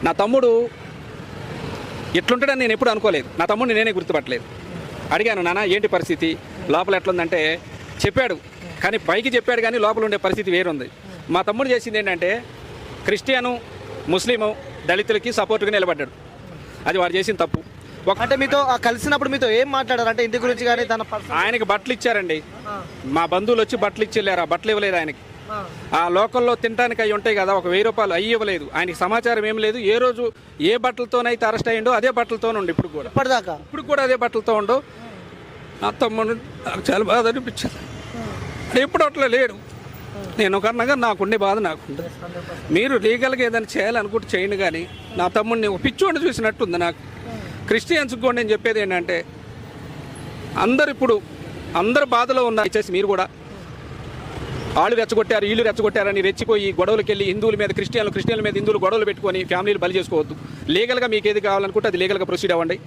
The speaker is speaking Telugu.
నా తమ్ముడు ఎట్లుంటాడని నేను ఎప్పుడు అనుకోలేదు. నా తమ్ముడిని నేనే గుర్తుపట్టలేదు. అడిగాను, నాన్న ఏంటి పరిస్థితి, లోపల ఎట్లుందంటే చెప్పాడు. కానీ పైకి చెప్పాడు కానీ లోపల ఉండే పరిస్థితి వేరుంది. మా తమ్ముడు చేసింది ఏంటంటే క్రిస్టియను, ముస్లిము, దళితులకి సపోర్ట్గా నిలబడ్డాడు. అది వాడు చేసిన తప్పు. అంటే మీతో కలిసినప్పుడు మీతో ఏం మాట్లాడారు? అంటే ఇంటి గురించి కానీ తన ఆయనకి బట్టలు ఇచ్చారండి. మా బంధువులు వచ్చి బట్టలు ఇచ్చేళ్ళారు. ఆ బట్టలు ఇవ్వలేదు ఆయనకి. ఆ లోకల్లో తినడానికి అవి ఉంటాయి కదా, ఒక 1000 రూపాయలు అవి ఇవ్వలేదు. ఆయనకి సమాచారం ఏం లేదు. ఏ రోజు ఏ బట్టలతోనైతే అరెస్ట్ అయ్యిండో అదే బట్టలతోనే ఉండు. ఇప్పుడు కూడా అదే బట్టలతో ఉండు. నా తమ్ముడు నాకు చాలా బాధ అనిపించింది. ఎప్పుడు అట్లా లేడు. నేను ఒక అన్నగా నాకుండే బాధ నాకుంది. మీరు లీగల్గా ఏదైనా చేయాలనుకుంటే చేయండి, కానీ నా తమ్ముడిని ఒక పిచ్చోడిని చూసినట్టుంది నాకు. క్రిస్టియన్స్కి కూడా నేను చెప్పేది ఏంటంటే అందరు బాధలో ఉన్నారు. ఇచ్చేసి మీరు కూడా వాళ్ళు రెచ్చగొట్టారు, వీళ్ళు రెచ్చగొట్టారని రెచ్చిపోయి గొడవలకు వెళ్ళి హిందువుల మీద క్రిస్టియన్ల మీద హిందువులు గొడవలు పెట్టుకొని ఫ్యామిలీలు బలి చేసుకోవద్దు. లీగల్గా మీకు ఏది కావాలనుకుంటే అది లీగల్గా ప్రొసీడ్ అవ్వండి.